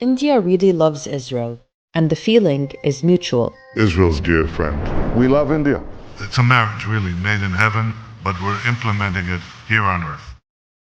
India really loves Israel, and the feeling is mutual. Israel's dear friend. We love India. It's a marriage, really, made in heaven, but we're implementing it here on earth.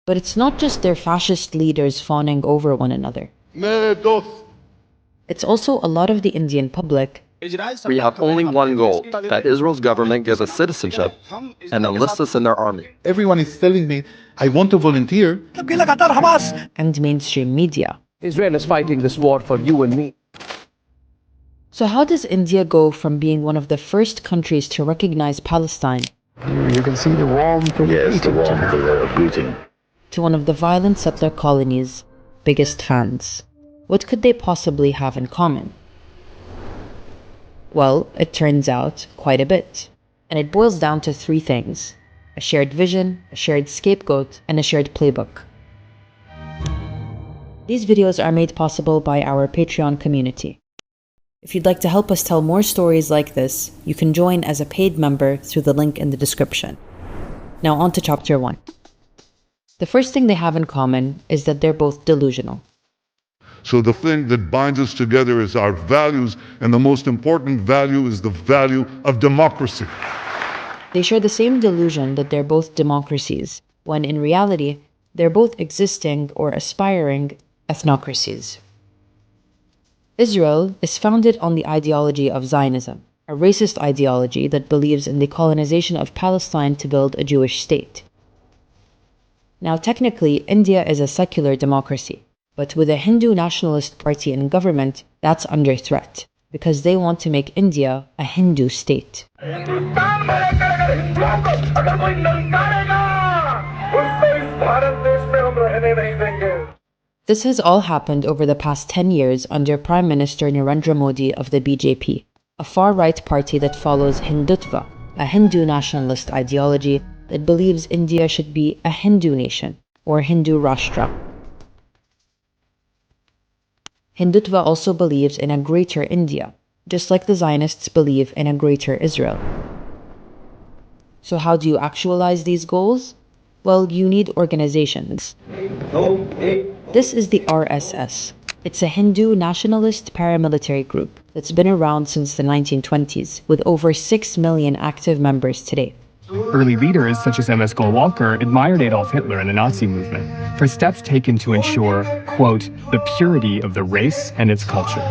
But it's not just their fascist leaders fawning over one another. It's also a lot of the Indian public. We have only one goal, that Israel's government gives us citizenship and enlists us in their army. Everyone is telling me, I want to volunteer. And mainstream media. Israel is fighting this war for you and me. So how does India go from being one of the first countries to recognize Palestine You can see the warmth of greeting. to one of the violent settler colonies' biggest fans? What could they possibly have in common? Well, it turns out quite a bit. And it boils down to three things: a shared vision, a shared scapegoat, and a shared playbook. These videos are made possible by our Patreon community. If you'd like to help us tell more stories like this, you can join as a paid member through the link in the description. Now on to chapter 1. The first thing they have in common is that they're both delusional. So the thing that binds us together is our values, and the most important value is the value of democracy. They share the same delusion that they're both democracies, when in reality, they're both existing or aspiring ethnocracies. Israel is founded on the ideology of Zionism, a racist ideology that believes in the colonization of Palestine to build a Jewish state. Now, technically, India is a secular democracy, but with a Hindu nationalist party in government, that's under threat, because they want to make India a Hindu state. This has all happened over the past 10 years under Prime Minister Narendra Modi of the BJP, a far-right party that follows Hindutva, a Hindu nationalist ideology that believes India should be a Hindu nation, or Hindu Rashtra. Hindutva also believes in a greater India, just like the Zionists believe in a greater Israel. So how do you actualize these goals? Well, you need organizations. This is the RSS. It's a Hindu nationalist paramilitary group that's been around since the 1920s, with over 6 million active members today. Early leaders such as M.S. Golwalkar admired Adolf Hitler and the Nazi movement for steps taken to ensure, quote, the purity of the race and its culture.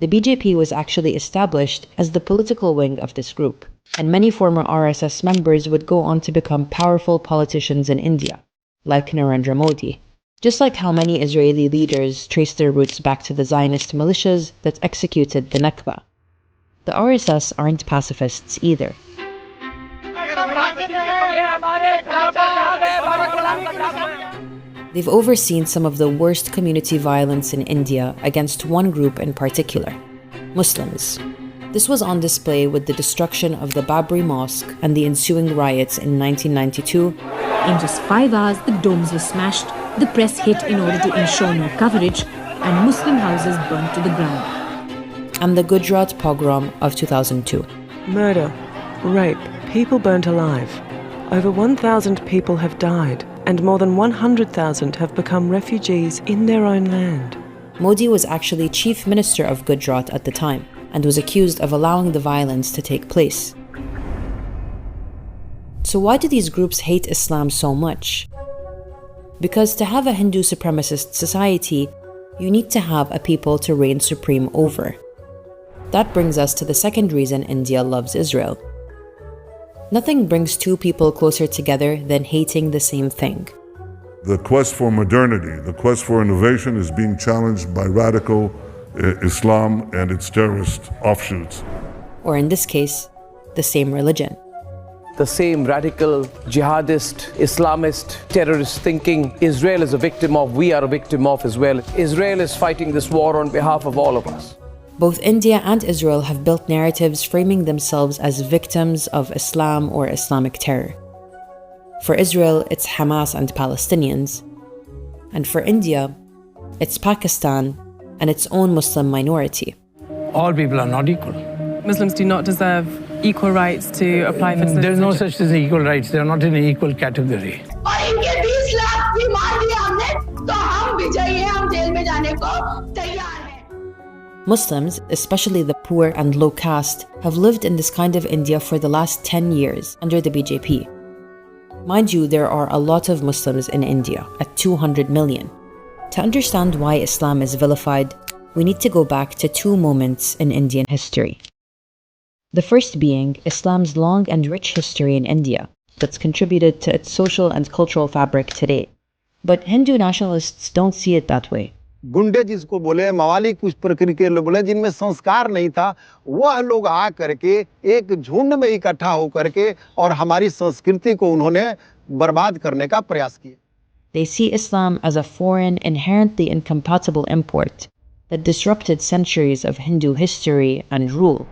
The BJP was actually established as the political wing of this group, and many former RSS members would go on to become powerful politicians in India, like Narendra Modi, just like how many Israeli leaders trace their roots back to the Zionist militias that executed the Nakba. The RSS aren't pacifists either. They've overseen some of the worst community violence in India against one group in particular, Muslims. This was on display with the destruction of the Babri Mosque and the ensuing riots in 1992. In just 5 hours, the domes were smashed, the press hit in order to ensure no coverage, and Muslim houses burnt to the ground. And the Gujarat pogrom of 2002. Murder, rape, people burnt alive. Over 1,000 people have died, and more than 100,000 have become refugees in their own land. Modi was actually chief minister of Gujarat at the time, and was accused of allowing the violence to take place. So why do these groups hate Islam so much? Because to have a Hindu supremacist society, you need to have a people to reign supreme over. That brings us to the second reason India loves Israel. Nothing brings two people closer together than hating the same thing. The quest for modernity, the quest for innovation is being challenged by radical Islam and its terrorist offshoots. Or in this case, the same religion. The same radical, jihadist, Islamist, terrorist thinking Israel is a victim of, we are a victim of as well. Israel is fighting this war on behalf of all of us. Both India and Israel have built narratives framing themselves as victims of Islam or Islamic terror. For Israel, it's Hamas and Palestinians. And for India, it's Pakistan and its own Muslim minority. All people are not equal. Muslims do not deserve equal rights to apply for citizenship. There is no such thing as equal rights. They are not in an equal category. और इनके 20 लाख की मार दिया हमने तो हम विजयी हैं, हम करने जाने को तैयार है। Muslims, especially the poor and low caste, have lived in this kind of India for the last 10 years under the BJP. Mind you, there are a lot of Muslims in India, at 200 million. To understand why Islam is vilified, we need to go back to two moments in Indian history. The first being Islam's long and rich history in India that's contributed to its social and cultural fabric today. But Hindu nationalists don't see it that way. गुंडे जिसको बोले, मवालिक कुछ प्रकार के लोग बोले जिनमें संस्कार नहीं था, वह लोग आ करके एक झुंड में इकट्ठा हो करके और हमारी संस्कृति को उन्होंने बर्बाद करने का प्रयास किया. They see Islam as a foreign, inherently incompatible import that disrupted centuries of Hindu history and rule.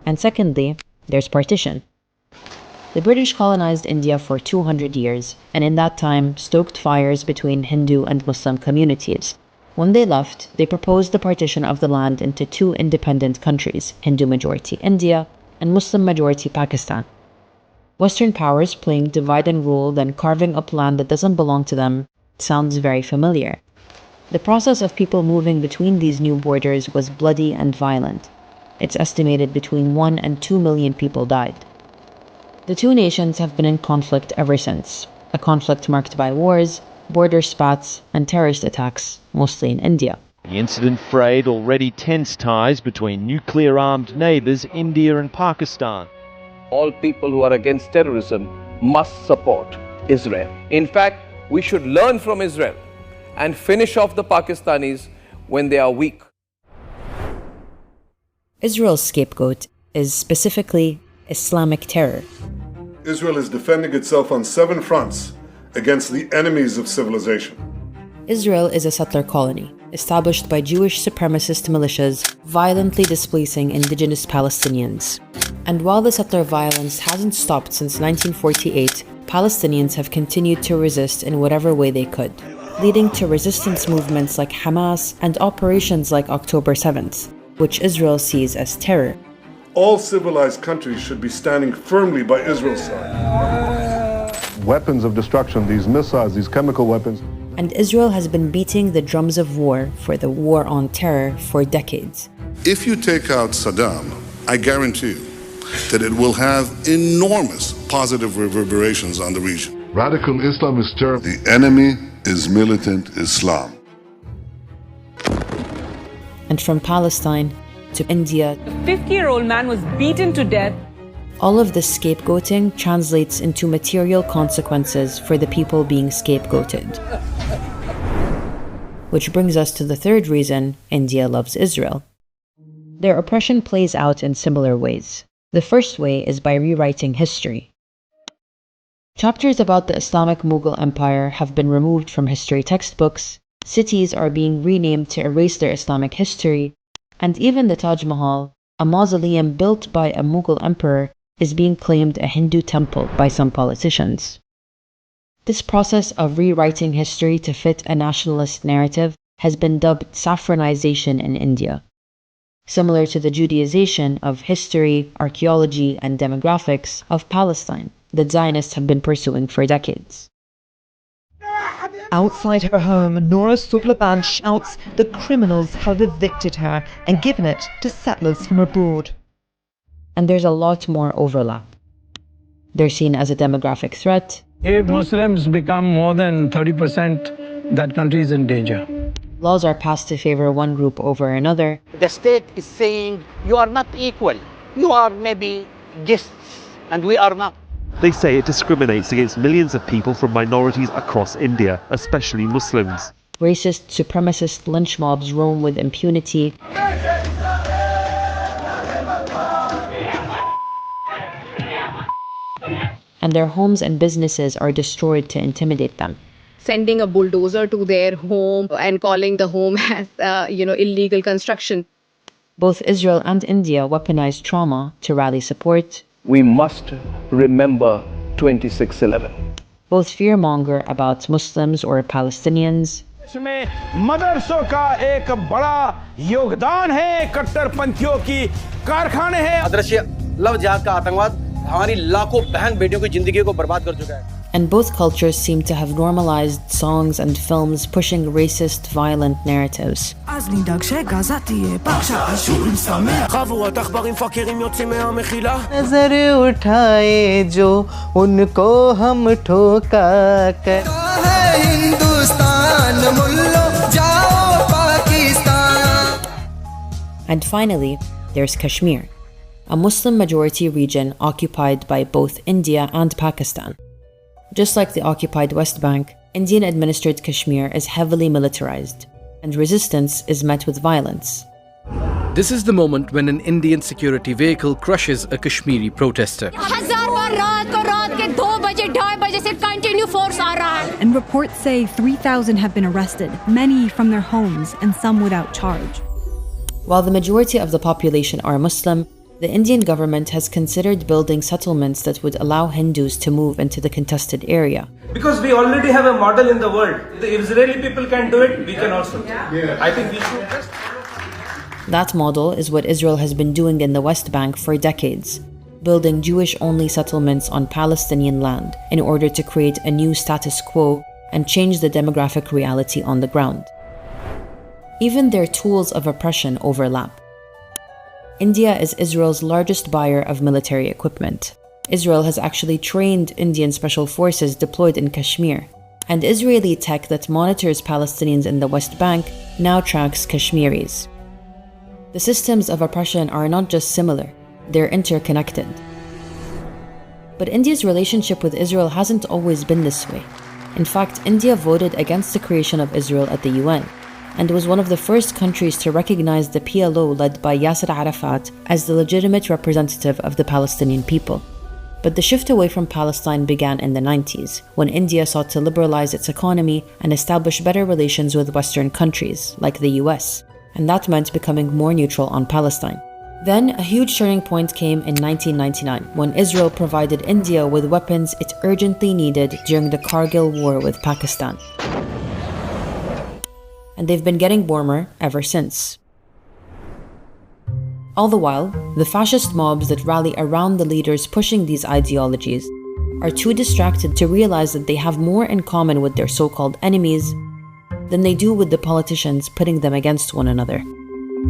And secondly, there's partition. The British colonized India for 200 years, and in that time stoked fires between Hindu and Muslim communities. When they left, they proposed the partition of the land into two independent countries, Hindu-majority India and Muslim-majority Pakistan. Western powers playing divide and rule, then carving up land that doesn't belong to them, sounds very familiar. The process of people moving between these new borders was bloody and violent. It's estimated between 1 and 2 million people died. The two nations have been in conflict ever since, a conflict marked by wars, border spats, and terrorist attacks, mostly in India. The incident frayed already tense ties between nuclear-armed neighbours India and Pakistan. All people who are against terrorism must support Israel. In fact, we should learn from Israel and finish off the Pakistanis when they are weak. Israel's scapegoat is specifically Islamic terror. Israel is defending itself on 7 fronts against the enemies of civilization. Israel is a settler colony, established by Jewish supremacist militias violently displacing indigenous Palestinians. And while the settler violence hasn't stopped since 1948, Palestinians have continued to resist in whatever way they could, leading to resistance movements like Hamas and operations like October 7th, which Israel sees as terror. All civilized countries should be standing firmly by Israel's side. Weapons of destruction, these missiles, these chemical weapons. And Israel has been beating the drums of war for the war on terror for decades. If you take out Saddam, I guarantee you that it will have enormous positive reverberations on the region. Radical Islamist terror. The enemy is militant Islam. And from Palestine to India, A 50-year-old man was beaten to death. all of this scapegoating translates into material consequences for the people being scapegoated. Which brings us to the third reason India loves Israel. Their oppression plays out in similar ways. The first way is by rewriting history. Chapters about the Islamic Mughal Empire have been removed from history textbooks, cities are being renamed to erase their Islamic history, and even the Taj Mahal, a mausoleum built by a Mughal emperor, is being claimed a Hindu temple by some politicians. This process of rewriting history to fit a nationalist narrative has been dubbed saffronization in India. Similar to the Judaization of history, archaeology, and demographics of Palestine that Zionists have been pursuing for decades. Outside her home, Nora Suplaban shouts the criminals have evicted her and given it to settlers from abroad. And there's a lot more overlap. They're seen as a demographic threat. If Muslims become more than 30%, that country is in danger. Laws are passed to favor one group over another. The state is saying you are not equal. You are maybe guests, and we are not. They say it discriminates against millions of people from minorities across India, especially Muslims. Racist, supremacist lynch mobs roam with impunity. And their homes and businesses are destroyed to intimidate them. Sending a bulldozer to their home and calling the home as, illegal construction. Both Israel and India weaponize trauma to rally support. We must remember 26/11. Both fearmonger about Muslims or Palestinians. इसमें मदरसों का एक बड़ा योगदान है, कट्टरपंथियों की कारखाने हैं। अदृश्य लव जिहाद का आतंकवाद हमारी लाखों बहन बेटियों की जिंदगी को बर्बाद कर चुका है। And both cultures seem to have normalized songs and films pushing racist, violent narratives. And finally, there's Kashmir, a Muslim-majority region occupied by both India and Pakistan. Just like the occupied West Bank, Indian-administered Kashmir is heavily militarized, and resistance is met with violence. This is the moment when an Indian security vehicle crushes a Kashmiri protester. And reports say 3,000 have been arrested, many from their homes and some without charge. While the majority of the population are Muslim, the Indian government has considered building settlements that would allow Hindus to move into the contested area. Because we already have a model in the world. If the Israeli people can do it, we can also. I think we should just... That model is what Israel has been doing in the West Bank for decades, building Jewish-only settlements on Palestinian land in order to create a new status quo and change the demographic reality on the ground. Even their tools of oppression overlap. India is Israel's largest buyer of military equipment. Israel has actually trained Indian special forces deployed in Kashmir, and Israeli tech that monitors Palestinians in the West Bank now tracks Kashmiris. The systems of oppression are not just similar, they're interconnected. But India's relationship with Israel hasn't always been this way. In fact, India voted against the creation of Israel at the UN, and was one of the first countries to recognize the PLO led by Yasser Arafat as the legitimate representative of the Palestinian people. But the shift away from Palestine began in the 90s, when India sought to liberalize its economy and establish better relations with Western countries, like the US, and that meant becoming more neutral on Palestine. Then, a huge turning point came in 1999, when Israel provided India with weapons it urgently needed during the Kargil war with Pakistan. And they've been getting warmer ever since. All the while, the fascist mobs that rally around the leaders pushing these ideologies are too distracted to realize that they have more in common with their so-called enemies than they do with the politicians pitting them against one another.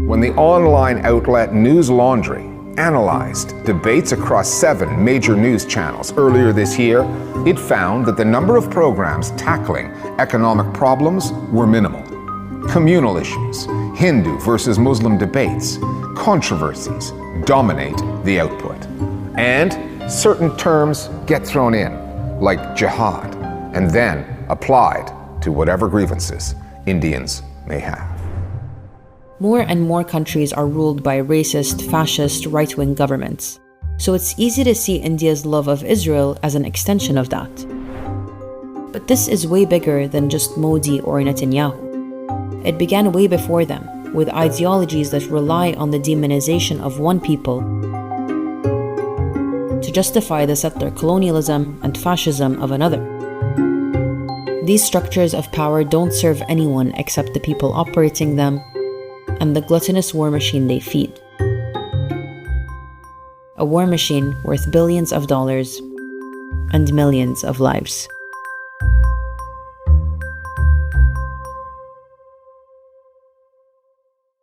When the online outlet News Laundry analyzed debates across 7 major news channels earlier this year, it found that the number of programs tackling economic problems were minimal. Communal issues, Hindu versus Muslim debates, controversies dominate the output. And certain terms get thrown in, like jihad, and then applied to whatever grievances Indians may have. More and more countries are ruled by racist, fascist, right-wing governments. So it's easy to see India's love of Israel as an extension of that. But this is way bigger than just Modi or Netanyahu. It began way before them, with ideologies that rely on the demonization of one people to justify the settler colonialism and fascism of another. These structures of power don't serve anyone except the people operating them and the gluttonous war machine they feed. A war machine worth billions of dollars and millions of lives.